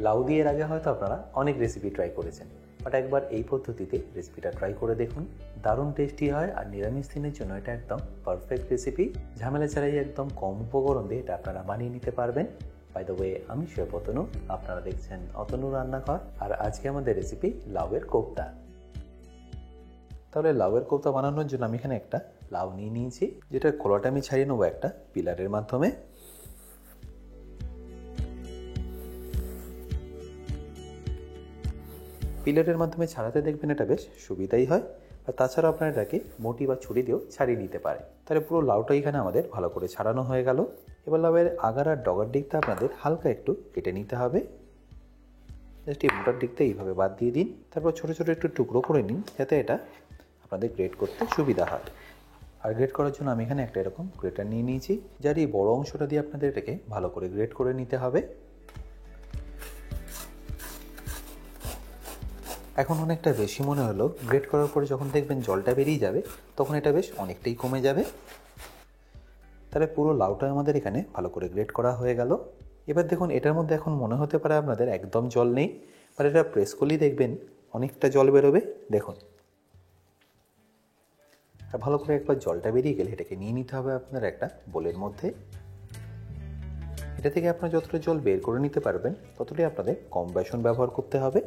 লাউ দিয়ে এর আগে হয়তো আপনারা অনেক রেসিপি ট্রাই করেছেন, বাট একবার এই পদ্ধতিতে রেসিপিটা ট্রাই করে দেখুন। দারুণ টেস্টি হয় আর নিরামিষ দিনের জন্য এটা একদম পারফেক্ট রেসিপি। ঝামেলা ছাড়াই একদম কম উপকরণ দিয়ে এটা আপনারা বানিয়ে নিতে পারবেন। বাই দ্য ওয়ে, আমি শেফ অতনু, আপনারা দেখছেন অতনু রান্নাঘর। আর আজকে আমাদের রেসিপি লাউয়ের কোফতা। তাহলে লাউয়ের কোফতা বানানোর জন্য আমি এখানে একটা লাউ নিয়ে নিয়েছি, যেটার খোলাটা আমি ছাড়িয়ে নেবো একটা পিলারের মাধ্যমে। পিলারের মাধ্যমে ছাড়াতে দেখবেন এটা বেশ সুবিধাই হয়। আর তাছাড়া আপনারা এটাকে বটি বা ছুরি দিয়েও ছাড়িয়ে নিতে পারে। তাহলে পুরো লাউটা এখানে আমাদের ভালো করে ছাড়ানো হয়ে গেল। এবার লাউয়ের আগার আর ডগার দিকটা আপনাদের হালকা একটু কেটে নিতে হবে। জাস্ট এই মোটার দিকটা এইভাবে বাদ দিয়ে দিন। তারপর ছোটো ছোটো একটু টুকরো করে নিন, যাতে এটা আপনাদের গ্রেট করতে সুবিধা হয়। আর গ্রেট করার জন্য আমি এখানে একটা এরকম গ্রেটার নিয়ে নিয়েছি, যার এই বড়ো অংশটা দিয়ে আপনাদের এটাকে ভালো করে গ্রেট করে নিতে হবে। এখন অনেকটা বেশি মনে হলো, গ্রেট করার পরে যখন দেখবেন জলটা বেরিয়ে যাবে তখন এটা বেশ অনেকটাই কমে যাবে। তাহলে পুরো লাউটা আমাদের এখানে ভালো করে গ্রেট করা হয়ে গেল। এবার দেখুন, এটার মধ্যে এখন মনে হতে পারে আপনাদের একদম জল নেই, বাট এটা প্রেস করলেই দেখবেন অনেকটা জল বেরোবে। দেখুন, আর ভালো করে একবার জলটা বেরিয়ে গেলে এটাকে নিয়ে নিতে হবে আপনার একটা বোলের মধ্যে। এটা থেকে আপনারা যতটা জল বের করে নিতে পারবেন ততটাই আপনাদের কম বেসন ব্যবহার করতে হবে।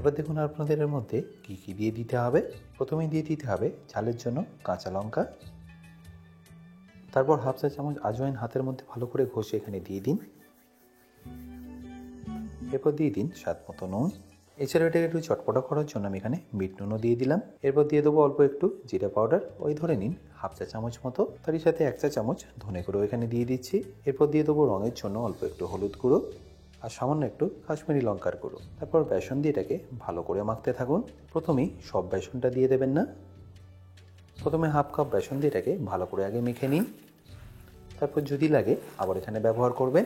এবার দেখুন আপনাদের এর মধ্যে কী কী দিয়ে দিতে হবে। প্রথমেই দিয়ে দিতে হবে ঝালের জন্য কাঁচা লঙ্কা, তারপর হাফ চা চামচ আজওয়াইন হাতের মধ্যে ভালো করে ঘষে এখানে দিয়ে দিন। এরপর দিয়ে দিন স্বাদ মতো নুন। এছাড়া এটাকে একটু চটপটা করার জন্য আমি এখানে বিট নুনও দিয়ে দিলাম। এরপর দিয়ে দেবো অল্প একটু জিরা পাউডার, ওই ধরে নিন হাফ চা চামচ মতো। তারই সাথে 1 চা চামচ ধনে গুঁড়ো এখানে দিয়ে দিচ্ছি। এরপর দিয়ে দেবো রঙের জন্য অল্প একটু হলুদ গুঁড়ো আর সামান্য একটু কাশ্মীরি লঙ্কার গুঁড়ো। তারপর বেসন দিয়ে এটাকে ভালো করে মাখতে থাকুন। প্রথমেই সব বেসনটা দিয়ে দেবেন না, প্রথমে হাফ কাপ বেসন দিয়ে এটাকে ভালো করে আগে মেখে নিন। তারপর যদি লাগে আবার এখানে ব্যবহার করবেন।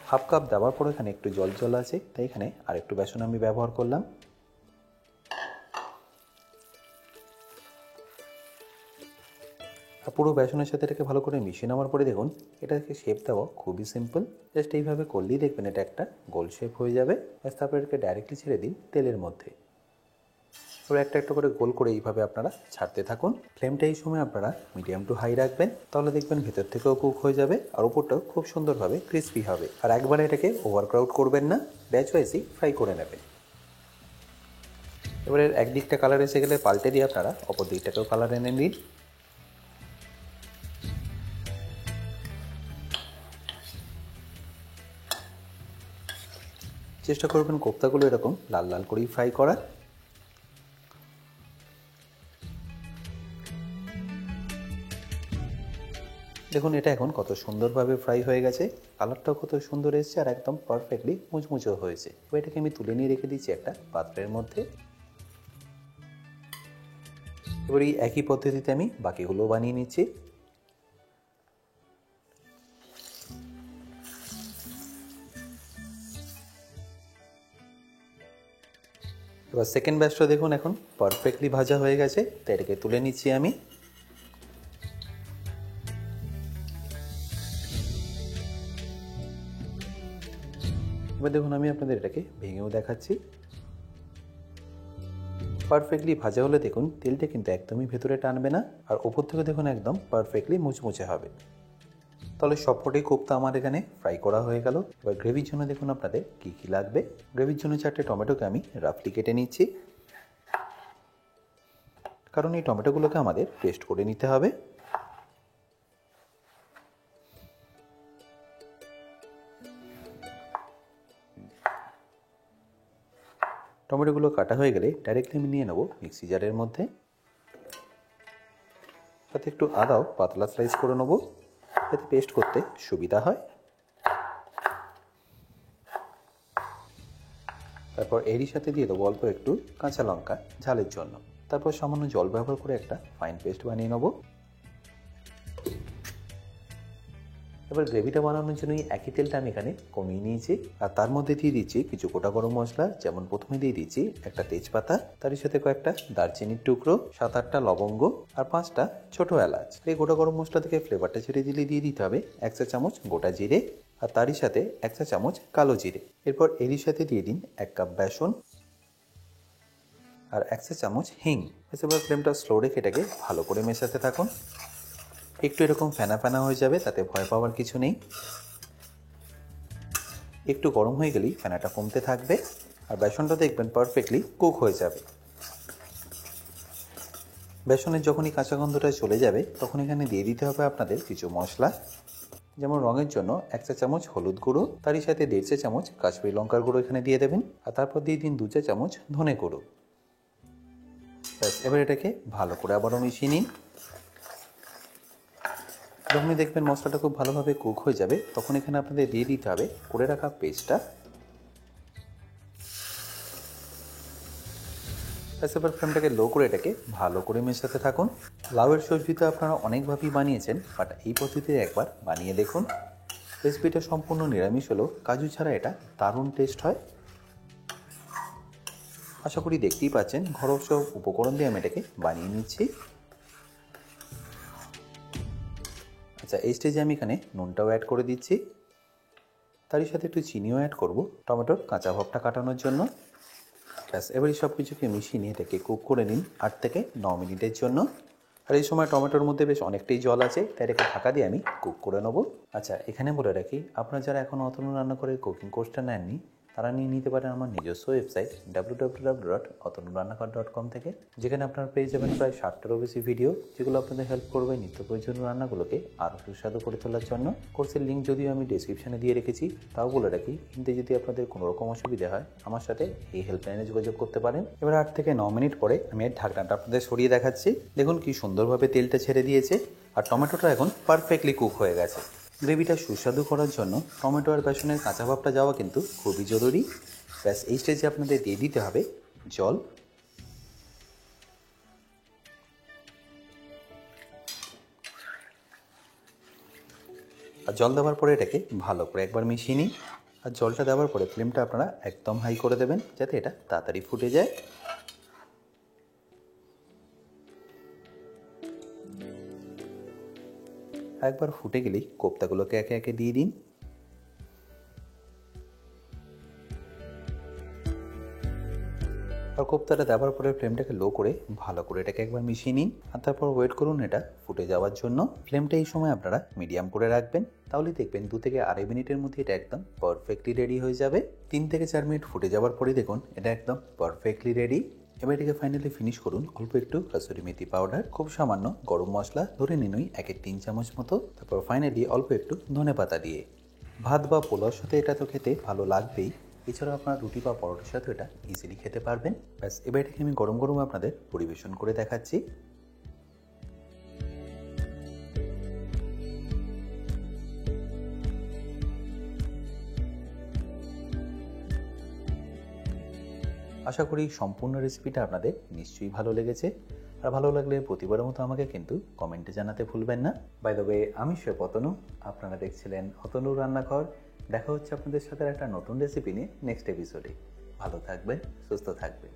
হাফ কাপ দেওয়ার পর এখানে একটু জল জল আছে, তাই এখানে আর একটু বেসন আমি ব্যবহার করলাম। আর পুরো বেসনের সাথে এটাকে ভালো করে মিশিয়ে নেওয়ার পরে দেখুন, এটাকে শেপ দেওয়া খুবই সিম্পল। জাস্ট এইভাবে করলেই দেখবেন এটা একটা গোল শেপ হয়ে যাবে। তারপর এটাকে ডাইরেক্টলি ছেড়ে দিন তেলের মধ্যে। পুরো একটা একটা করে গোল করে এইভাবে আপনারা ছাড়তে থাকুন। ফ্লেমটা এই সময় আপনারা মিডিয়াম টু হাই রাখবেন, তাহলে দেখবেন ভেতর থেকেও কুক হয়ে যাবে আর উপরটাও খুব সুন্দরভাবে ক্রিস্পি হবে। আর একবারে এটাকে ওভারক্রাউড করবেন না, ব্যাচ ওয়াইজই ফ্রাই করে নেবেন। এবারে একদিকটা কালার এসে গেলে পাল্টে দিয়ে আপনারা অপর দিকটাকেও কালার এনে নিন। চেষ্টা করবেন কোফতাগুলো এরকম লাল লাল করেই ফ্রাই করার। দেখুন এটা এখন কত সুন্দরভাবে ফ্রাই হয়ে গেছে, কালারটাও কত সুন্দর এসেছে আর একদম পারফেক্টলি মুচমুচেও হয়েছে। এবার এটাকে আমি তুলে নিয়ে রেখে দিচ্ছি একটা পাত্রের মধ্যে। এবার এই একই পদ্ধতিতে আমি বাকিগুলো বানিয়ে নিচ্ছি। এবার সেকেন্ড ব্যাচটা দেখুন এখন পারফেক্টলি ভাজা হয়ে গেছে, তাই এটাকে তুলে নিচ্ছি আমি। এবার দেখুন আমি আপনাদের এটাকে ভেঙেও দেখাচ্ছি। পারফেক্টলি ভাজা হলে দেখুন তেলটা কিন্তু একদমই ভেতরে টানবে না, আর ওপর থেকে দেখুন একদম পারফেক্টলি মুচমুচে হবে। তাহলে সবকটাই কোফতা আমার এখানে ফ্রাই করা হয়ে গেল। এবার গ্রেভির জন্য দেখুন আপনাদের কী কী লাগবে। গ্রেভির জন্য 4টে টমেটোকে আমি রাফলি কেটে নিচ্ছি, কারণ এই টমেটোগুলোকে আমাদের পেস্ট করে নিতে হবে। টমেটোগুলো কাটা হয়ে গেলে ডাইরেক্টলি আমি নিয়ে নেব মিক্সি জারের মধ্যে। সাথে একটু আদাও পাতলা স্লাইস করে নেব, যাতে পেস্ট করতে সুবিধা হয়। তারপর এরই সাথে দিয়ে দেবো অল্প একটু কাঁচা লঙ্কা ঝালের জন্য। তারপর সামান্য জল ব্যবহার করে একটা ফাইন পেস্ট বানিয়ে নেব। এবার গ্রেভিটা বানানোর জন্য একই তেলটা আমি এখানে কমিয়ে নিয়েছি, আর তার মধ্যে দিয়ে দিচ্ছি কিছু গোটা গরম মশলা। যেমন প্রথমে দিয়ে দিচ্ছি একটা তেজপাতা, তারই সাথে কয়েকটা দারচিনির টুকরো, 7-8টা লবঙ্গ আর 5টা ছোট এলাচ। এই গোটা গরম মশলা থেকে ফ্লেভারটা ছেড়ে দিলে দিয়ে দিতে হবে 1 চা চামচ গোটা জিরে, আর তারই সাথে 1 চা চামচ কালো জিরে। এরপর এরই সাথে দিয়ে দিন 1 কাপ বেসন আর 1 চা চামচ হিং। এবার ফ্লেমটা স্লো রেখে এটাকে ভালো করে মেশাতে থাকুন। একটু এরকম ফেনা ফেনা হয়ে যাবে, তাতে ভয় পাওয়ার কিছু নেই। একটু গরম হয়ে গেলেই ফেনাটা কমতে থাকবে, আর বেসনটা দেখবেন পারফেক্টলি কুক হয়ে যাবে। বেসনের যখনই কাঁচা গন্ধটা চলে যাবে তখন এখানে দিয়ে দিতে হবে আপনাদের কিছু মশলা। যেমন রঙের জন্য 1 চা চামচ হলুদ গুঁড়ো, তারই সাথে 1.5 চা চামচ কাশ্মীরি লঙ্কার গুঁড়ো এখানে দিয়ে দেবেন, আর তারপর দিয়ে দিন 2 চা চামচ ধনে গুঁড়ো। ব্যাস, এবার এটাকে ভালো করে আবারও মিশিয়ে নিন। যখনই দেখবেন মশলাটা খুব ভালোভাবে কুক হয়ে যাবে তখন এখানে আপনাদের দিয়ে দিতে হবে করে রাখা পেস্টটা। এবার ফ্লেমটাকে লো করে এটাকে ভালো করে মেশাতে থাকুন। লাউয়ের সবজি তো আপনারা অনেকভাবেই বানিয়েছেন, বাট এই পদ্ধতিতে একবার বানিয়ে দেখুন। রেসিপিটা সম্পূর্ণ নিরামিষ হলেও কাজু ছাড়া এটা দারুণ টেস্ট হয়। আশা করি দেখতেই পাচ্ছেন ঘরোয়া সব উপকরণ দিয়ে আমি এটাকে বানিয়ে নিচ্ছি। আচ্ছা, এই স্টেজে আমি এখানে নুনটাও অ্যাড করে দিচ্ছি, তারই সাথে একটু চিনিও অ্যাড করব টমেটোর কাঁচা ভাবটা কাটানোর জন্য। ব্যাস, এবারই সব কিছুকে মিশিয়ে নিয়ে এটাকে কুক করে নিন 8 থেকে 9 মিনিটের জন্য। আর এই সময় টমেটোর মধ্যে বেশ অনেকটাই জল আছে, তাই এটাকে ঢাকা দিয়ে আমি কুক করে নেবো। আচ্ছা, এখানে বলে রাখি আপনারা যারা এখন অতনু রান্নাঘরের কুকিং কোর্সটা নেননি তারা নিয়ে নিতে পারেন আমার নিজস্ব ওয়েবসাইট www.otonurannaghar.com থেকে, যেখানে আপনারা পেয়ে যাবেন প্রায় 60টারও বেশি ভিডিও, যেগুলো আপনাদের হেল্প করবে নিত্য প্রয়োজনীয় রান্নাগুলোকে আরও সুস্বাদু করে তোলার জন্য। কোর্সের লিঙ্ক যদিও আমি ডেসক্রিপশনে দিয়ে রেখেছি, তাও বলে রাখি কিন্তু যদি আপনাদের কোনো রকম অসুবিধা হয় আমার সাথে এই হেল্পলাইনে যোগাযোগ করতে পারেন। এবার 8 থেকে 9 মিনিট পরে আমি এর ঢাকনাটা আপনাদের সরিয়ে দেখাচ্ছি। দেখুন কি সুন্দরভাবে তেলটা ছেড়ে দিয়েছে, আর টমেটোটা এখন পারফেক্টলি কুক হয়ে গেছে। গ্রেভিটা সুস্বাদু করার জন্য টমেটো আর বেসনের কাঁচা ভাবটা যাওয়া কিন্তু খুবই জরুরি। ব্যাস, এই স্টেজে আপনাদের দিয়ে দিতে হবে জল। আর জল দেওয়ার পরে এটাকে ভালো করে একবার মিশিয়ে নিন। আর জলটা দেওয়ার পরে ফ্লেমটা আপনারা একদম হাই করে দেবেন যাতে এটা তাড়াতাড়ি ফুটে যায়। একবার ফুটে গেলেই কোপ্তাগুলোকে একে একে দিয়ে দিন। আর কোপ্তাটা দেওয়ার পরে ফ্লেমটাকে লো করে ভালো করে এটাকে একবার মিশিয়ে নিন, আর তারপর ওয়েট করুন এটা ফুটে যাওয়ার জন্য। ফ্লেমটা এই সময় আপনারা মিডিয়াম করে রাখবেন, তাহলে দেখবেন 2 থেকে 2.5 মিনিটের মধ্যে এটা একদম পারফেক্টলি রেডি হয়ে যাবে। 3 থেকে 4 মিনিট ফুটে যাওয়ার পরে দেখুন এটা একদম পারফেক্টলি রেডি। এবার এটাকে ফাইনালি ফিনিশ করুন অল্প একটু কাসুরি মেথি পাউডার, খুব সামান্য গরম মশলা, ধরে নিন ওই 1-3 চামচ মতো, তারপর ফাইনালি অল্প একটু ধনেপাতা দিয়ে। ভাত বা পোলাওর সাথে এটা তো খেতে ভালো লাগবেই, এছাড়াও আপনার রুটি বা পরোটার সাথে এটা ইজিলি খেতে পারবেন। ব্যাস, এবার এটাকে আমি গরম গরম আপনাদের পরিবেশন করে দেখাচ্ছি। আশা করি সম্পূর্ণ রেসিপিটা আপনাদের নিশ্চয়ই ভালো লেগেছে, আর ভালো লাগলে প্রতিবারের মতো আমাকে কিন্তু কমেন্টে জানাতে ভুলবেন না। বাই দ্য ওয়ে, আমি শেফ অতনু, আপনারা দেখছিলেন অতনুর রান্নাঘর। দেখা হচ্ছে আপনাদের সাথে একটা নতুন রেসিপি নিয়ে নেক্সট এপিসোডে। ভালো থাকবেন, সুস্থ থাকবেন।